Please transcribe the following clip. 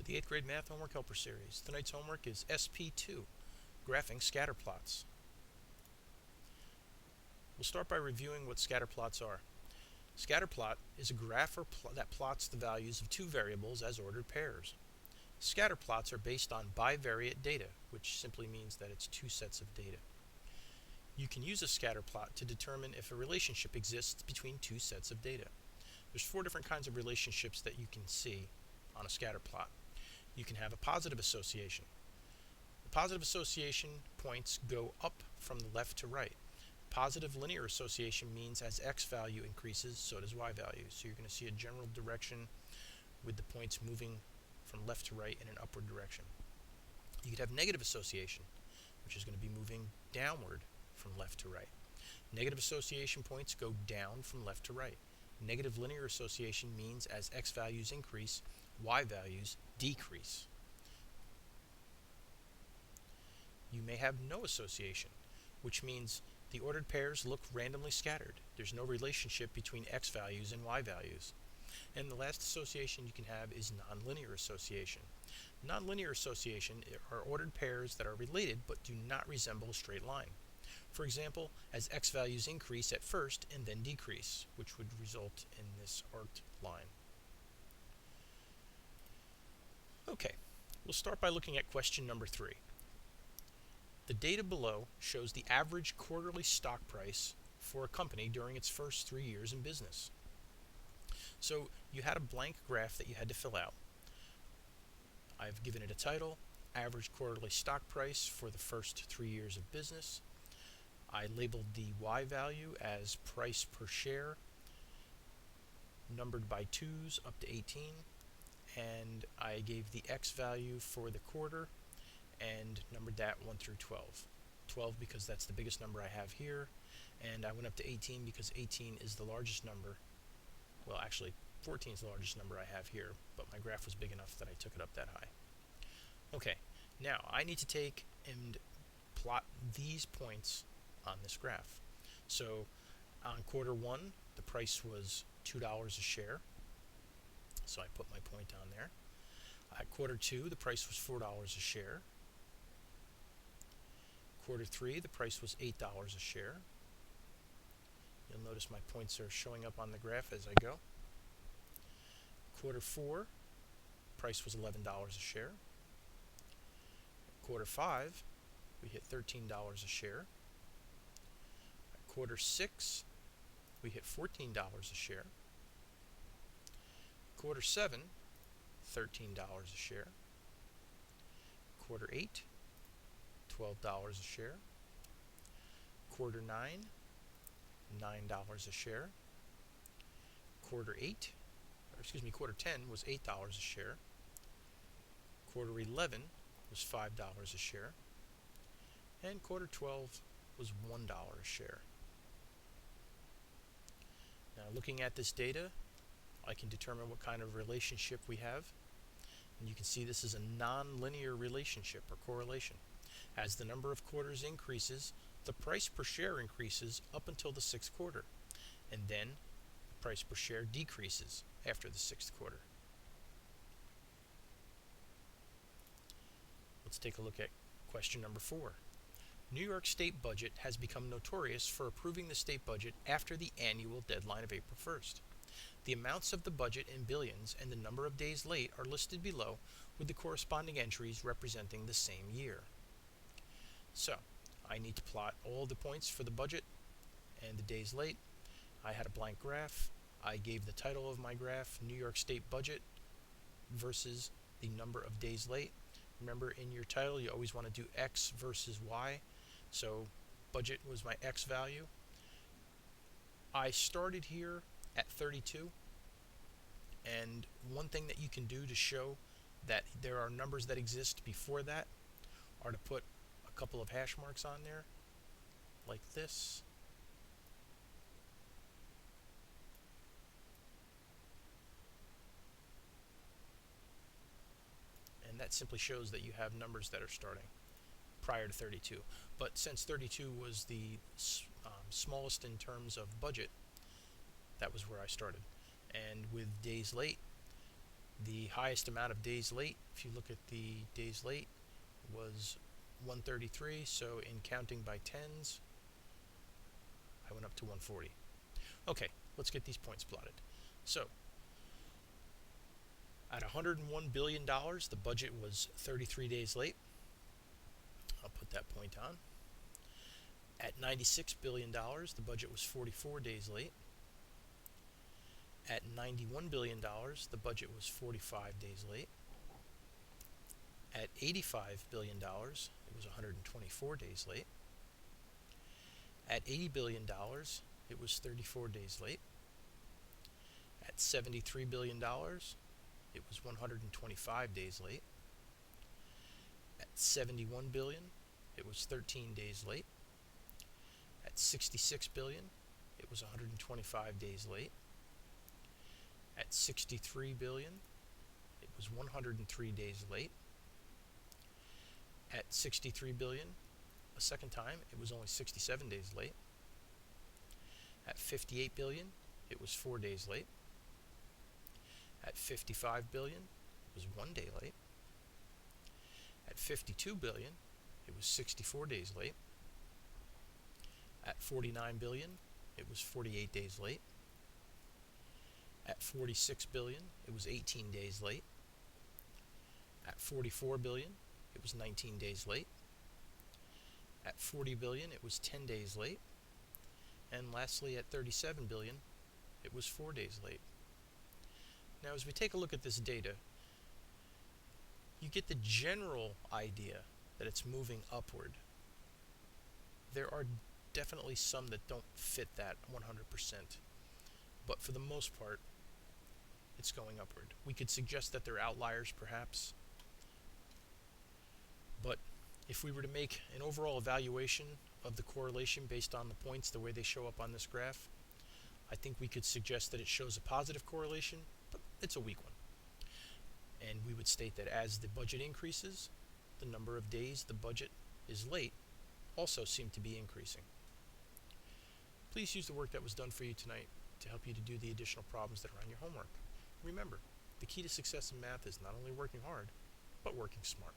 the 8th grade math homework helper series. Tonight's homework is SP2, graphing scatter plots. We'll start by reviewing what scatter plots are. Scatter plot is a graph that plots the values of two variables as ordered pairs. Scatter plots are based on bivariate data, which simply means that it's two sets of data. You can use a scatter plot to determine if a relationship exists between two sets of data. There's 4 different kinds of relationships that you can see on a scatter plot. You can have a positive association. The positive association points go up from the left to right. Positive linear association means as x value increases, so does y value. So you're going to see a general direction with the points moving from left to right in an upward direction. You could have negative association, which is going to be moving downward from left to right. Negative association points go down from left to right. Negative linear association means as x values increase, y values decrease. You may have no association, which means the ordered pairs look randomly scattered. There's no relationship between x values and y values. And the last association you can have is nonlinear association. Nonlinear association are ordered pairs that are related but do not resemble a straight line. For example, as x values increase at first and then decrease, which would result in this arced line. Okay, we'll start by looking at question number 3. The data below shows the average quarterly stock price for a company during its first 3 years in business. So you had a blank graph that you had to fill out. I've given it a title, average quarterly stock price for the first 3 years of business. I labeled the y value as price per share, numbered by 2's up to 18, and I gave the x value for the quarter and numbered that 1 through 12. 12 because that's the biggest number I have here, and I went up to 18 because 18 is the largest number. Well, actually 14 is the largest number I have here, but my graph was big enough that I took it up that high. Okay, now I need to take and plot these points on this graph. So on quarter 1, the price was $2 a share, so I put my point on there. At quarter 2, the price was $4 a share. Quarter 3, the price was $8 a share. You'll notice my points are showing up on the graph as I go. Quarter 4, price was $11 a share. Quarter 5, we hit $13 a share. At quarter 6, we hit $14 a share. Quarter 7, $13 a share. Quarter 8, $12 a share. Quarter 9, $9 a share. Quarter 10 was $8 a share. Quarter 11 was $5 a share. And quarter 12 was $1 a share. Now looking at this data, I can determine what kind of relationship we have. And you can see this is a nonlinear relationship or correlation. As the number of quarters increases, the price per share increases up until the 6th quarter, and then the price per share decreases after the 6th quarter. Let's take a look at question number 4. New York State budget has become notorious for approving the state budget after the annual deadline of April 1st. The amounts of the budget in billions and the number of days late are listed below with the corresponding entries representing the same year. So, I need to plot all the points for the budget and the days late. I had a blank graph. I gave the title of my graph, New York State Budget versus the number of days late. Remember, in your title, you always want to do X versus Y. So, budget was my X value. I started here at 32. And one thing that you can do to show that there are numbers that exist before that are to put a couple of hash marks on there, like this. And that simply shows that you have numbers that are starting prior to 32. But since 32 was the smallest in terms of budget, that was where I started. And with days late, The highest amount of days late, if you look at the days late, was 133, so in counting by tens, I went up to 140. Okay, let's get these points plotted. So, at $101 billion, the budget was 33 days late. I'll put that point on. At $96 billion, the budget was 44 days late. At $91 billion, the budget was 45 days late. At $85 billion, it was 124 days late. At $80 billion, it was 34 days late. At $73 billion, it was 125 days late. At 71 billion, it was 13 days late. At 66 billion, it was 125 days late. At 63 billion, it was 103 days late. At 63 billion, a second time, it was only 67 days late. At 58 billion, it was 4 days late. At 55 billion, it was 1 day late. At 52 billion, it was 64 days late. At 49 billion, it was 48 days late. At 46 billion, it was 18 days late. At 44 billion, it was 19 days late. At 40 billion, it was 10 days late. And lastly, at 37 billion, it was 4 days late. Now, as we take a look at this data, you get the general idea that it's moving upward. There are definitely some that don't fit that 100%, but for the most part, it's going upward. We could suggest that they're outliers, perhaps, but if we were to make an overall evaluation of the correlation based on the points, the way they show up on this graph, I think we could suggest that it shows a positive correlation, but it's a weak one. And we would state that as the budget increases, the number of days the budget is late also seem to be increasing. Please use the work that was done for you tonight to help you to do the additional problems that are on your homework. Remember, the key to success in math is not only working hard, but working smart.